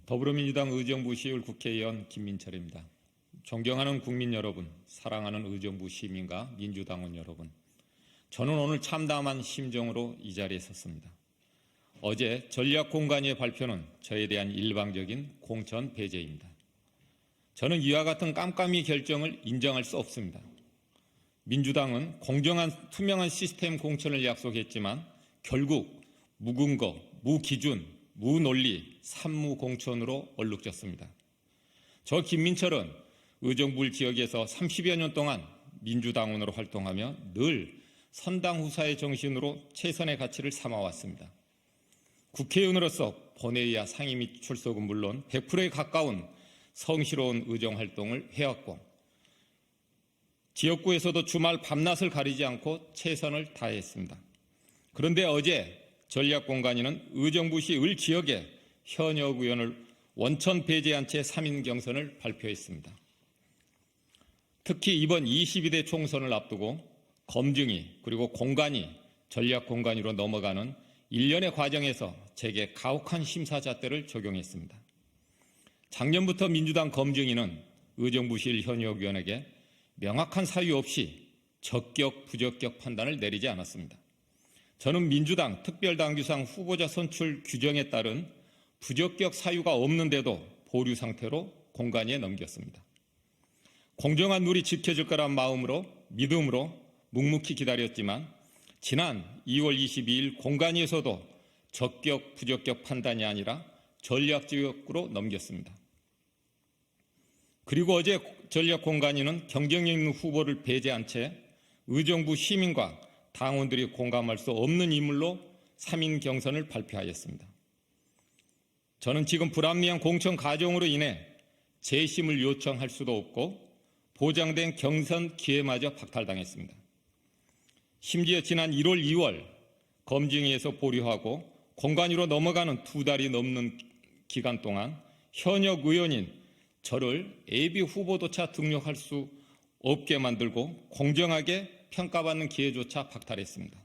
더불어민주당 의정부 시의회 국회의원 김민철입니다. 존경하는 국민 여러분, 사랑하는 의정부 시민과 민주당원 여러분, 저는 오늘 참담한 심정으로 이 자리에 섰습니다. 어제 전략공관위의 발표는 저에 대한 일방적인 공천 배제입니다. 저는 이와 같은 깜깜이 결정을 인정할 수 없습니다. 민주당은 공정한 투명한 시스템 공천을 약속했지만 결국 무근거, 무기준, 무논리, 산무공천으로 얼룩졌습니다. 저 김민철은 의정부 지역에서 30여 년 동안 민주당원으로 활동하며 늘 선당후사의 정신으로 최선의 가치를 삼아왔습니다. 국회의원으로서 본회의와 상임위 출석은 물론 100%에 가까운 성실한 의정활동을 해왔고 지역구에서도 주말 밤낮을 가리지 않고 최선을 다했습니다. 그런데 어제 전략공관위는 의정부시 을 지역에 현역 의원을 원천 배제한 채 3인 경선을 발표했습니다. 특히 이번 22대 총선을 앞두고 검증위 그리고 공관위, 전략공관위로 넘어가는 일련의 과정에서 제게 가혹한 심사잣대를 적용했습니다. 작년부터 민주당 검증위는 의정부시 현역 의원에게 명확한 사유 없이 적격, 부적격 판단을 내리지 않았습니다. 저는 민주당 특별당규상 후보자 선출 규정에 따른 부적격 사유가 없는데도 보류 상태로 공관위에 넘겼습니다. 공정한 룰이 지켜질 거란 마음으로 믿음으로 묵묵히 기다렸지만 지난 2월 22일 공관위에서도 적격, 부적격 판단이 아니라 전략적으로 넘겼습니다. 그리고 어제 전략공관위는 경쟁력 있는 후보를 배제한 채 의정부 시민과 당원들이 공감할 수 없는 인물로 3인 경선을 발표하였습니다. 저는 지금 불합리한 공천 과정으로 인해 재심을 요청할 수도 없고 보장된 경선 기회마저 박탈당했습니다. 심지어 지난 1월, 2월 검증위에서 보류하고 공관위로 넘어가는 2달이 넘는 기간 동안 현역 의원인 저를 예비 후보조차 등록할 수 없게 만들고 공정하게 평가받는 기회조차 박탈했습니다.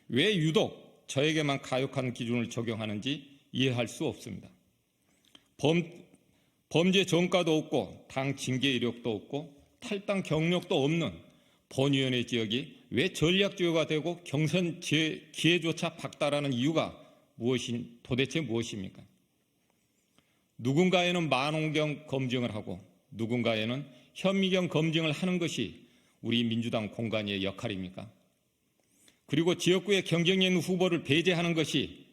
왜 유독 저에게만 가혹한 기준을 적용하는지 이해할 수 없습니다. 범죄 전과도 없고 당 징계 이력도 없고 탈당 경력도 없는 본위원회 지역이 왜 전략지역가 되고 경선 기회조차 박탈하는 이유가 도대체 무엇입니까? 누군가에는 만원경 검증을 하고 누군가에는 현미경 검증을 하는 것이 우리 민주당 공관위의 역할입니까? 그리고 지역구의 경쟁력 있는 후보를 배제하는 것이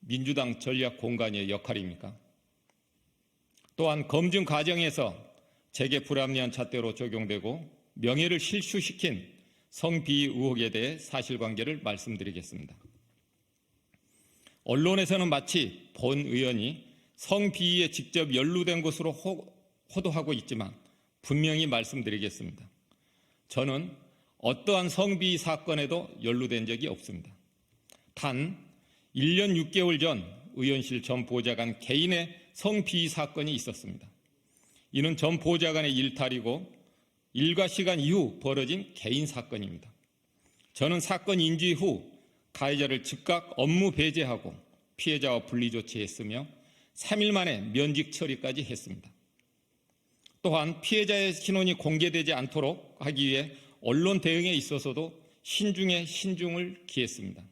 민주당 전략 공관위의 역할입니까? 또한 검증 과정에서 제게 불합리한 잣대로 적용되고 명예를 실추시킨 성비위 의혹에 대해 사실관계를 말씀드리겠습니다. 언론에서는 마치 본 의원이 성비위에 직접 연루된 것으로 호도하고 있지만 분명히 말씀드리겠습니다. 저는 어떠한 성비위 사건에도 연루된 적이 없습니다. 단 1년 6개월 전 의원실 전 보좌관 개인의 성비위 사건이 있었습니다. 이는 전 보좌관의 일탈이고 일과 시간 이후 벌어진 개인 사건입니다. 저는 사건 인지 후 가해자를 즉각 업무 배제하고 피해자와 분리 조치했으며 3일 만에 면직 처리까지 했습니다. 또한 피해자의 신원이 공개되지 않도록 하기 위해 언론 대응에 있어서도 신중에 신중을 기했습니다.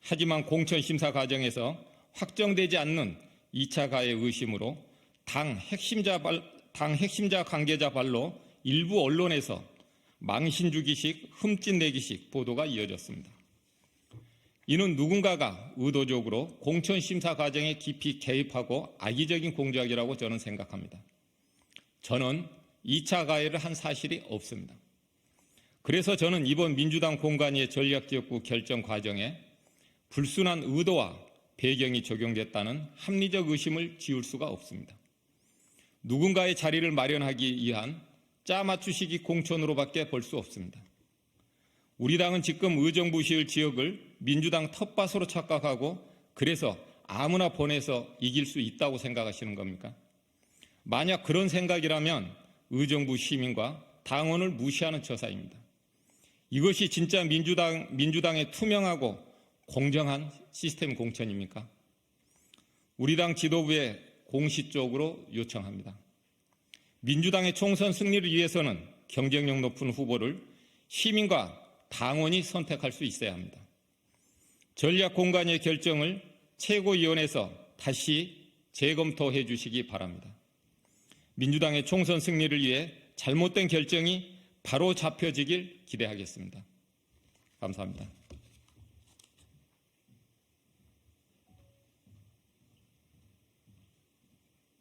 하지만 공천심사 과정에서 확정되지 않는 2차 가해 의심으로 당 핵심자 관계자 발로 일부 언론에서 망신주기식, 흠집내기식 보도가 이어졌습니다. 이는 누군가가 의도적으로 공천심사 과정에 깊이 개입하고 악의적인 공작이라고 저는 생각합니다. 저는 2차 가해를 한 사실이 없습니다. 그래서 저는 이번 민주당 공관위의 전략지역구 결정 과정에 불순한 의도와 배경이 적용됐다는 합리적 의심을 지울 수가 없습니다. 누군가의 자리를 마련하기 위한 짜맞추시기 공천으로밖에 볼 수 없습니다. 우리 당은 지금 의정부시의 지역을 민주당 텃밭으로 착각하고 그래서 아무나 보내서 이길 수 있다고 생각하시는 겁니까? 만약 그런 생각이라면 의정부 시민과 당원을 무시하는 처사입니다. 이것이 진짜 민주당의 투명하고 공정한 시스템 공천입니까? 우리 당 지도부의 공식적으로 요청합니다. 민주당의 총선 승리를 위해서는 경쟁력 높은 후보를 시민과 당원이 선택할 수 있어야 합니다. 전략공관위의 결정을 최고위원회에서 다시 재검토해 주시기 바랍니다. 민주당의 총선 승리를 위해 잘못된 결정이 바로 잡혀지길 기대하겠습니다. 감사합니다.